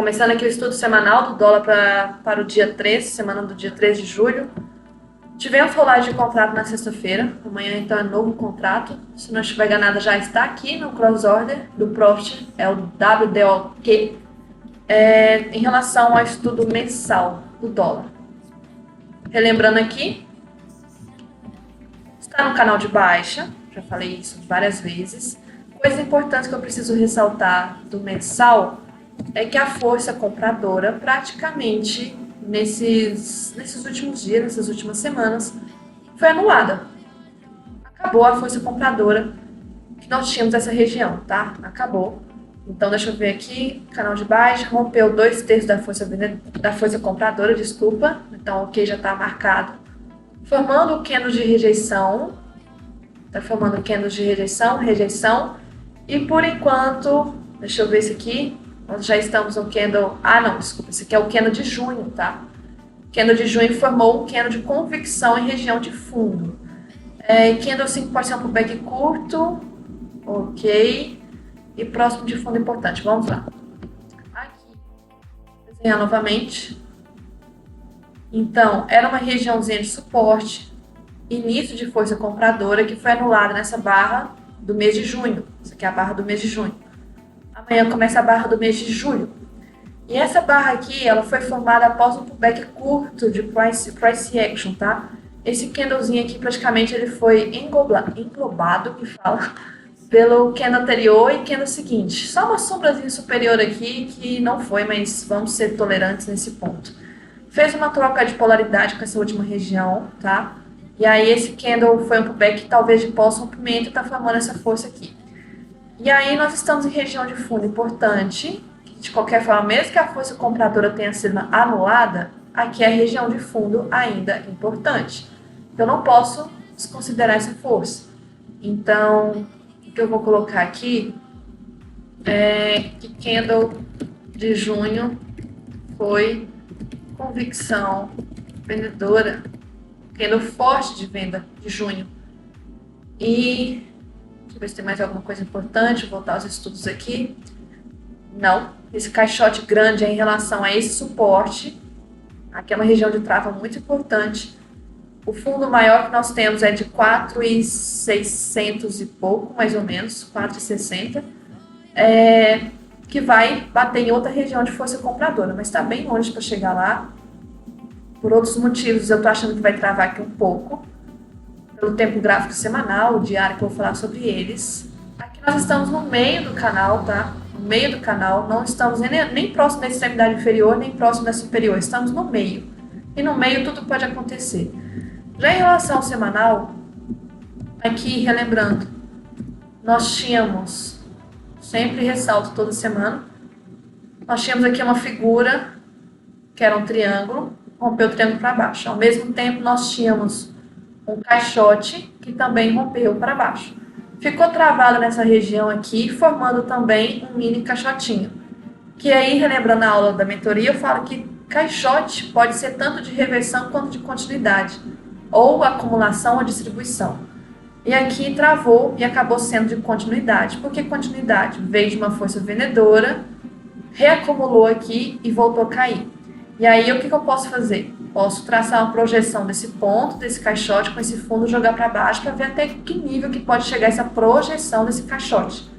Começando aqui o estudo semanal do dólar para o dia 13, semana do dia 13 de julho. Tivemos rolagem de contrato na sexta-feira, amanhã então é novo contrato. Se não estiver ganada já está aqui no cross order do Profit, é o WDOQ, em relação ao estudo mensal do dólar. Relembrando aqui, está no canal de baixa, já falei isso várias vezes. Coisa importante que eu preciso ressaltar do mensal é que a força compradora praticamente nesses últimos dias, nessas últimas semanas, foi anulada. Acabou a força compradora que nós tínhamos nessa região, tá? Acabou. Então, deixa eu ver aqui, canal de baixa, rompeu 2/3 da força compradora, desculpa. Então, ok, já está marcado. Formando o candle de rejeição. Está formando candles de rejeição. E por enquanto, deixa eu ver esse aqui. Nós já estamos no candle... desculpa, esse aqui é o candle de junho, tá? O candle de junho formou um candle de convicção em região de fundo. Candle 5 pode ser um pullback curto, ok. E próximo de fundo importante, vamos lá. Aqui, desenhar novamente. Então, era uma regiãozinha de suporte, início de força compradora que foi anulada nessa barra do mês de junho. Essa aqui é a barra do mês de junho. Amanhã começa a barra do mês de julho. E essa barra aqui, ela foi formada após um pullback curto de price action, tá? Esse candlezinho aqui, praticamente, ele foi englobado, que fala, pelo candle anterior e candle seguinte. Só uma sombrazinha superior aqui que não foi, mas vamos ser tolerantes nesse ponto. Fez uma troca de polaridade com essa última região, tá? E aí esse candle foi um pullback talvez de pós-rompimento e tá formando essa força aqui. E aí nós estamos em região de fundo importante, que de qualquer forma, mesmo que a força compradora tenha sido anulada, aqui é a região de fundo ainda importante. Eu não posso desconsiderar essa força. Então, o que eu vou colocar aqui é que candle de junho foi convicção vendedora, candle forte de venda de junho. E deixa eu ver se tem mais alguma coisa importante, vou voltar aos estudos aqui. Não, esse caixote grande é em relação a esse suporte. Aqui é uma região de trava muito importante. O fundo maior que nós temos é de 4.600 e pouco, mais ou menos, 4.60. Que vai bater em outra região de força compradora, mas está bem longe para chegar lá. Por outros motivos, eu estou achando que vai travar aqui um pouco. Pelo tempo gráfico semanal, o diário, que eu vou falar sobre eles. Aqui nós estamos no meio do canal, tá? No meio do canal, não estamos nem próximo da extremidade inferior, nem próximo da superior, estamos no meio. E no meio tudo pode acontecer. Já em relação ao semanal, aqui relembrando, nós tínhamos, sempre ressalto toda semana, nós tínhamos aqui uma figura que era um triângulo, rompeu o triângulo para baixo. Ao mesmo tempo, nós tínhamos um caixote que também rompeu para baixo. Ficou travado nessa região aqui, formando também um mini caixotinho. Que aí, relembrando a aula da mentoria, eu falo que caixote pode ser tanto de reversão quanto de continuidade, ou acumulação ou distribuição. E aqui travou e acabou sendo de continuidade. Por que continuidade? Veio de uma força vendedora, reacumulou aqui e voltou a cair. E aí, o que eu posso fazer? Posso traçar uma projeção desse ponto, desse caixote, com esse fundo, jogar para baixo, para ver até que nível que pode chegar essa projeção desse caixote.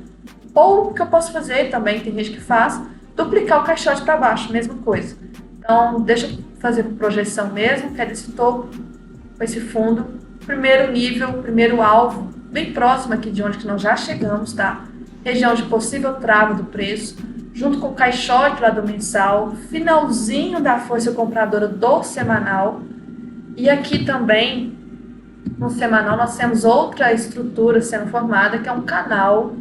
Ou o que eu posso fazer, também tem gente que faz, duplicar o caixote para baixo, mesma coisa. Então, deixa eu fazer projeção mesmo, que é desse topo, com esse fundo. Primeiro nível, primeiro alvo, bem próximo aqui de onde que nós já chegamos, tá? Região de possível trava do preço, junto com o caixote lá do mensal, finalzinho da força compradora do semanal. E aqui também, no semanal, nós temos outra estrutura sendo formada, que é um canal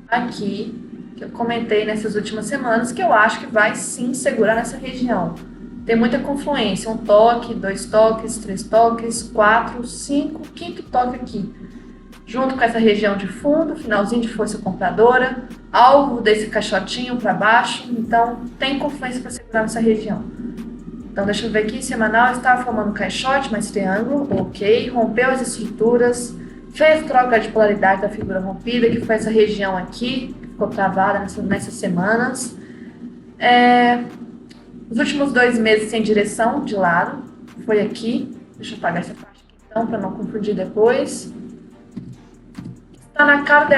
aqui, que eu comentei nessas últimas semanas, que eu acho que vai sim segurar nessa região. Tem muita confluência, um toque, 2 toques, 3 toques, 4, 5, quinto toque aqui. Junto com essa região de fundo, finalzinho de força compradora, alvo desse caixotinho para baixo, então tem confluência para segurar nessa região. Então deixa eu ver aqui, semanal estava formando caixote, mais triângulo, ok, rompeu as estruturas, fez troca de polaridade da figura rompida, que foi essa região aqui, que ficou travada nessas semanas. Os últimos 2 meses sem direção de lado, foi aqui. Deixa eu apagar essa parte aqui então, para não confundir depois. Está na cara da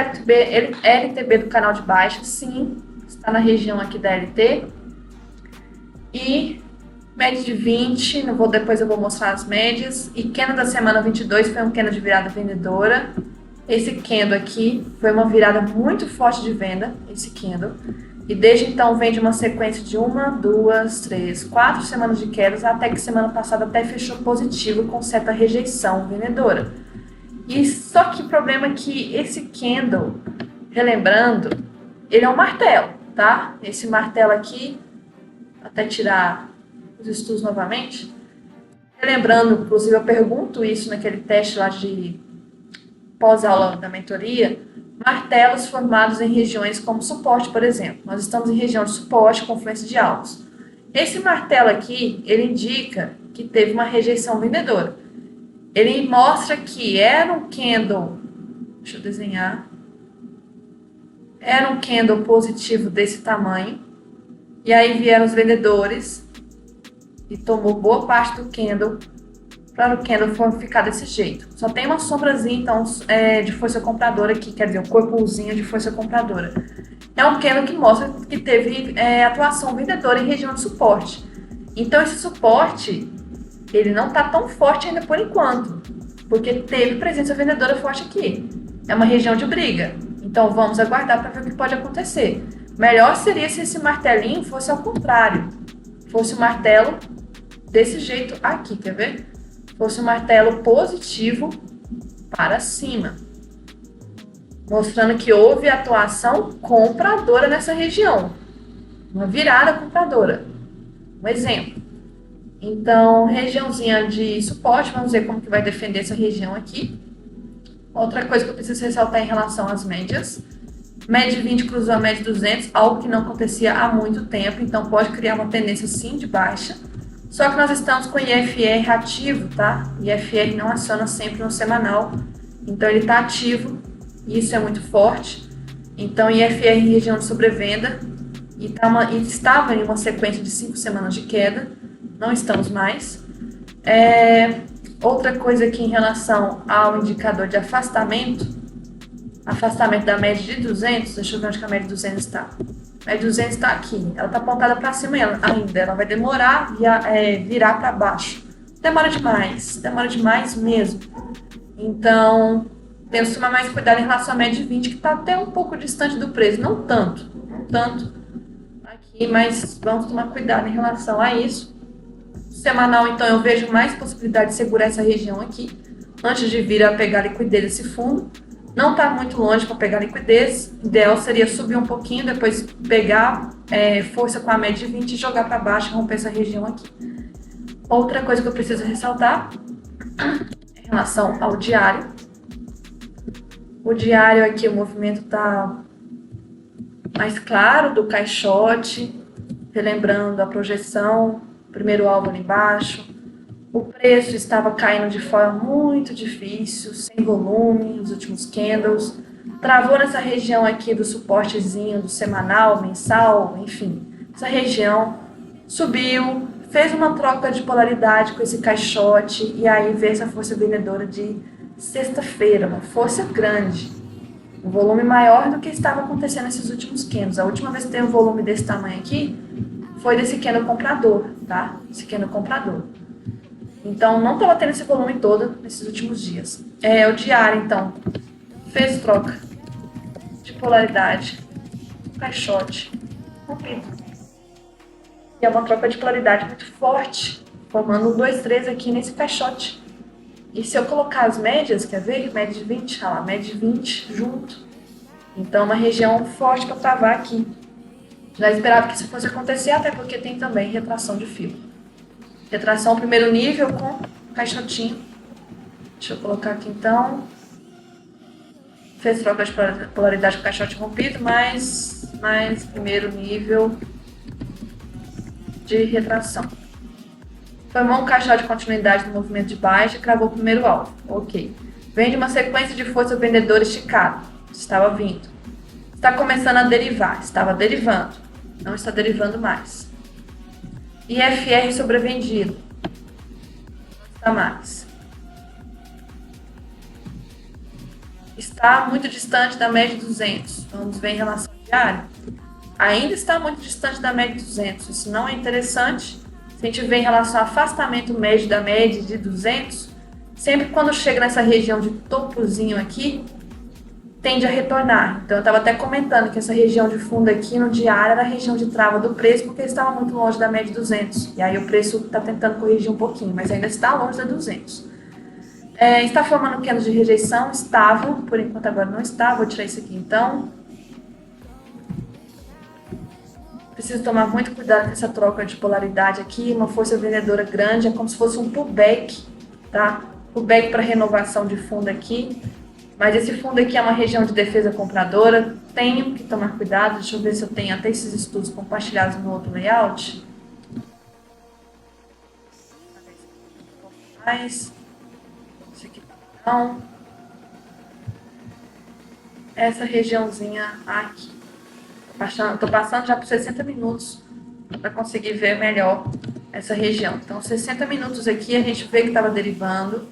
LTB do canal de baixo, sim. Está na região aqui da LT. E média de 20, depois eu vou mostrar as médias. E candle da semana 22 foi um candle de virada vendedora. Esse candle aqui foi uma virada muito forte de venda, esse candle. E desde então vem de uma sequência de 1, 2, 3, 4 semanas de quedas, até que semana passada até fechou positivo com certa rejeição vendedora. E só que o problema é que esse candle, relembrando, ele é um martelo, tá? Esse martelo aqui, até tirar os estudos novamente. Relembrando, inclusive eu pergunto isso naquele teste lá de pós-aula da mentoria, martelos formados em regiões como suporte, por exemplo. Nós estamos em região de suporte, confluência de alvos. Esse martelo aqui, ele indica que teve uma rejeição vendedora. Ele mostra que era um candle, deixa eu desenhar, era um candle positivo desse tamanho, e aí vieram os vendedores e tomou boa parte do candle para o candle ficar desse jeito. Só tem uma sombrazinha, então, de força compradora aqui, quer dizer, um corpozinho de força compradora. É um candle que mostra que teve atuação vendedora em região de suporte. Então, esse suporte, ele não está tão forte ainda por enquanto, porque teve presença vendedora forte aqui. É uma região de briga. Então, vamos aguardar para ver o que pode acontecer. Melhor seria se esse martelinho fosse ao contrário. Fosse o martelo desse jeito aqui, quer ver? Fosse um martelo positivo para cima, mostrando que houve atuação compradora nessa região, uma virada compradora, um exemplo. Então, regiãozinha de suporte, vamos ver como que vai defender essa região aqui. Outra coisa que eu preciso ressaltar em relação às médias, média 20 cruzou a média 200, algo que não acontecia há muito tempo, então pode criar uma tendência sim de baixa. Só que nós estamos com IFR ativo, tá? IFR não aciona sempre no semanal, então ele está ativo, e isso é muito forte. Então, IFR em região de sobrevenda, e estava em uma sequência de 5 semanas de queda, não estamos mais. Outra coisa aqui em relação ao indicador de afastamento da média de 200, deixa eu ver onde que a média de 200 está. A média de 200 está aqui, ela está apontada para cima ainda, ela vai demorar virar para baixo. Demora demais mesmo. Então, temos que tomar mais cuidado em relação à média de 20, que está até um pouco distante do preço, não tanto aqui, mas vamos tomar cuidado em relação a isso. Semanal, então, eu vejo mais possibilidade de segurar essa região aqui, antes de vir a pegar liquidez desse fundo. Não está muito longe para pegar liquidez. O ideal seria subir um pouquinho, depois pegar força com a média de 20 e jogar para baixo e romper essa região aqui. Outra coisa que eu preciso ressaltar em relação ao diário. O diário aqui, o movimento está mais claro do caixote, relembrando a projeção, primeiro alvo ali embaixo. O preço estava caindo de forma muito difícil, sem volume, nos últimos candles. Travou nessa região aqui do suportezinho, do semanal, mensal, enfim. Essa região subiu, fez uma troca de polaridade com esse caixote e aí veio essa força vendedora de sexta-feira, uma força grande. Um volume maior do que estava acontecendo nesses últimos candles. A última vez que teve um volume desse tamanho aqui foi desse candle comprador, tá? Esse candle comprador. Então, não estava tendo esse volume todo nesses últimos dias. O diário, então, fez troca de polaridade, caixote, rompido. E é uma troca de polaridade muito forte, formando um 2, 3 aqui nesse caixote. E se eu colocar as médias, quer ver? Média de 20, olha lá, média de 20 junto. Então, uma região forte para travar aqui. Já esperava que isso fosse acontecer, até porque tem também retração de fio. Retração primeiro nível com caixotinho. Deixa eu colocar aqui então. Fez troca de polaridade com caixote rompido, mais primeiro nível de retração. Formou um caixote de continuidade no movimento de baixa e cravou o primeiro alvo. Ok. Vem de uma sequência de força vendedora esticada. Estava vindo. Está começando a derivar. Estava derivando. não está derivando mais. IFR sobrevendido, não está mais. Está muito distante da média de 200. Vamos ver em relação ao diário. Ainda está muito distante da média de 200. Isso não é interessante. Se a gente vê em relação ao afastamento médio da média de 200, sempre quando chega nessa região de topozinho aqui, tende a retornar. Então eu estava até comentando que essa região de fundo aqui no diário era a região de trava do preço, porque estava muito longe da média de 200. E aí o preço está tentando corrigir um pouquinho, mas ainda está longe da 200. Está formando candles de rejeição? Estava, por enquanto agora não está. Vou tirar isso aqui então. Preciso tomar muito cuidado com essa troca de polaridade aqui. Uma força vendedora grande, é como se fosse um pullback, tá? Pullback para renovação de fundo aqui. Mas esse fundo aqui é uma região de defesa compradora. Tenho que tomar cuidado. Deixa eu ver se eu tenho até esses estudos compartilhados no outro layout. Mais. Isso aqui não. Essa regiãozinha aqui. Estou passando já por 60 minutos para conseguir ver melhor essa região. Então, 60 minutos aqui a gente vê que estava derivando.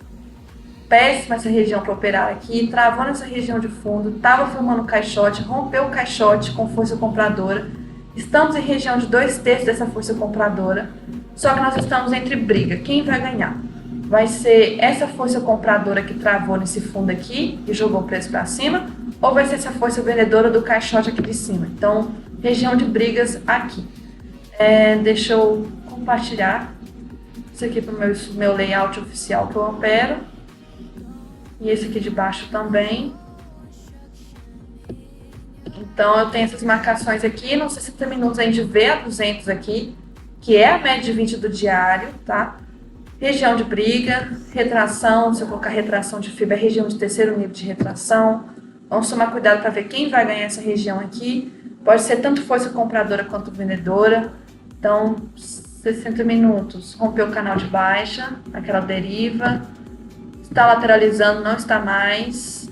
Péssima essa região para operar aqui. Travou nessa região de fundo. Estava formando caixote. Rompeu o caixote com força compradora. Estamos em região de 2/3 dessa força compradora. Só que nós estamos entre briga. Quem vai ganhar? Vai ser essa força compradora que travou nesse fundo aqui e jogou o preço para cima, ou vai ser essa força vendedora do caixote aqui de cima? Então, região de brigas aqui. Deixa eu compartilhar isso aqui para o meu layout oficial que eu opero. E esse aqui de baixo também. Então, eu tenho essas marcações aqui. Nos 60 minutos a gente vê a 200 aqui, que é a média de 20 do diário, tá? Região de briga, retração, se eu colocar retração de fibra, é região de terceiro nível de retração. Vamos tomar cuidado para ver quem vai ganhar essa região aqui. Pode ser tanto força compradora quanto vendedora. Então, 60 minutos, rompeu o canal de baixa, aquela deriva. Está lateralizando, não está mais.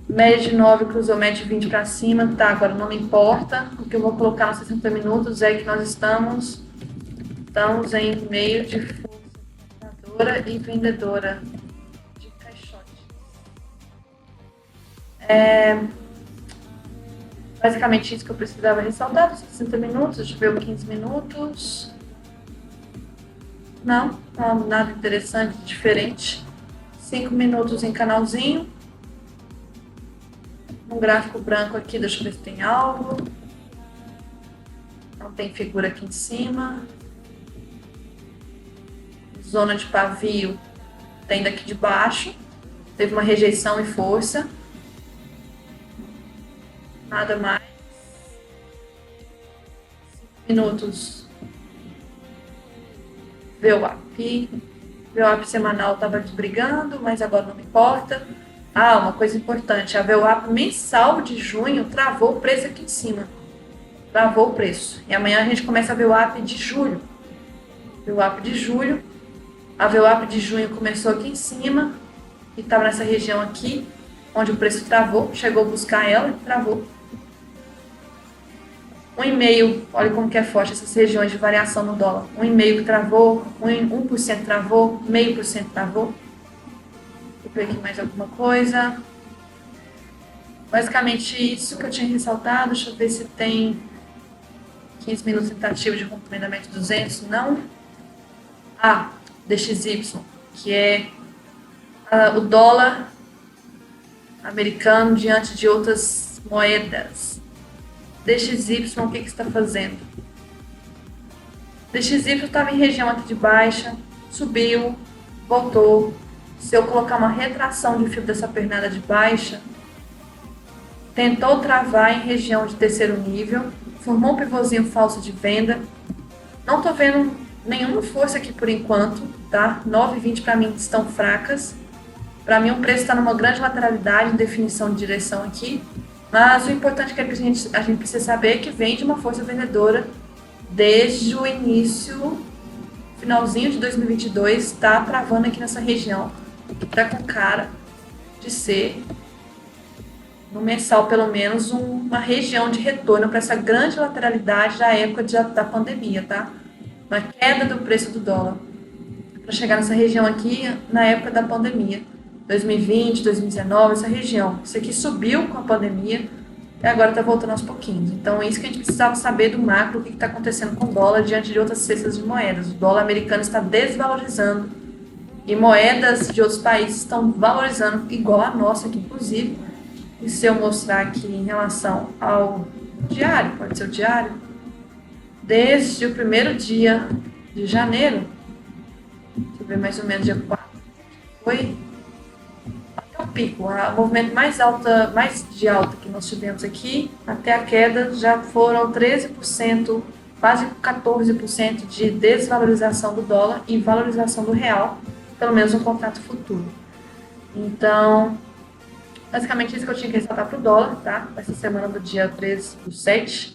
Média de 9 cruzou média de 20 para cima, tá? Agora não me importa. O que eu vou colocar nos 60 minutos é que nós estamos em meio de força compradora e vendedora de caixote. Basicamente isso que eu precisava ressaltar, dos 60 minutos, deixa eu ver o 15 minutos. Não, nada interessante, diferente. 5 minutos em canalzinho. Um gráfico branco aqui, deixa eu ver se tem algo. Não tem figura aqui em cima. Zona de pavio tem daqui de baixo. Teve uma rejeição e força. Nada mais. 5 minutos. VWAP. VWAP semanal estava brigando, mas agora não me importa. Uma coisa importante. A VWAP mensal de junho travou o preço aqui em cima. Travou o preço. E amanhã a gente começa a VWAP de julho. VWAP de julho. A VWAP de junho começou aqui em cima e estava nessa região aqui, onde o preço travou, chegou a buscar ela e travou. 1,5, olha como que é forte essas regiões de variação no dólar. 1,5 que travou, 1% travou, 0,5% travou. Vou ver aqui mais alguma coisa. Basicamente isso que eu tinha ressaltado. Deixa eu ver se tem 15 minutos tentativa de rompimento da média de 200. Não. DXY, que é o dólar americano diante de outras moedas. DXY, o que está fazendo? DXY estava em região aqui de baixa, subiu, voltou. Se eu colocar uma retração de fio dessa pernada de baixa, tentou travar em região de terceiro nível, formou um pivôzinho falso de venda. Não estou vendo nenhuma força aqui por enquanto, tá? 9 e 20 para mim estão fracas. Para mim o preço está numa grande lateralidade, definição de direção aqui. Mas o importante que a gente precisa saber é que vem de uma força vendedora desde o início, finalzinho de 2022, está travando aqui nessa região. Está com cara de ser no mensal pelo menos, uma região de retorno para essa grande lateralidade da época da pandemia, tá? Uma queda do preço do dólar para chegar nessa região aqui na época da pandemia, 2020, 2019, essa região. Isso aqui subiu com a pandemia e agora está voltando aos pouquinhos. Então, é isso que a gente precisava saber do macro, o que está acontecendo com o dólar diante de outras cestas de moedas. O dólar americano está desvalorizando e moedas de outros países estão valorizando, igual a nossa aqui, inclusive. E se eu mostrar aqui em relação ao diário, pode ser o diário, desde o primeiro dia de janeiro, deixa eu ver mais ou menos dia 4, foi até o pico, o movimento mais de alta que nós tivemos aqui, até a queda já foram 13%, quase 14% de desvalorização do dólar e valorização do real, pelo menos no contrato futuro. Então, basicamente isso que eu tinha que ressaltar para o dólar, tá? Essa semana do dia 13/7.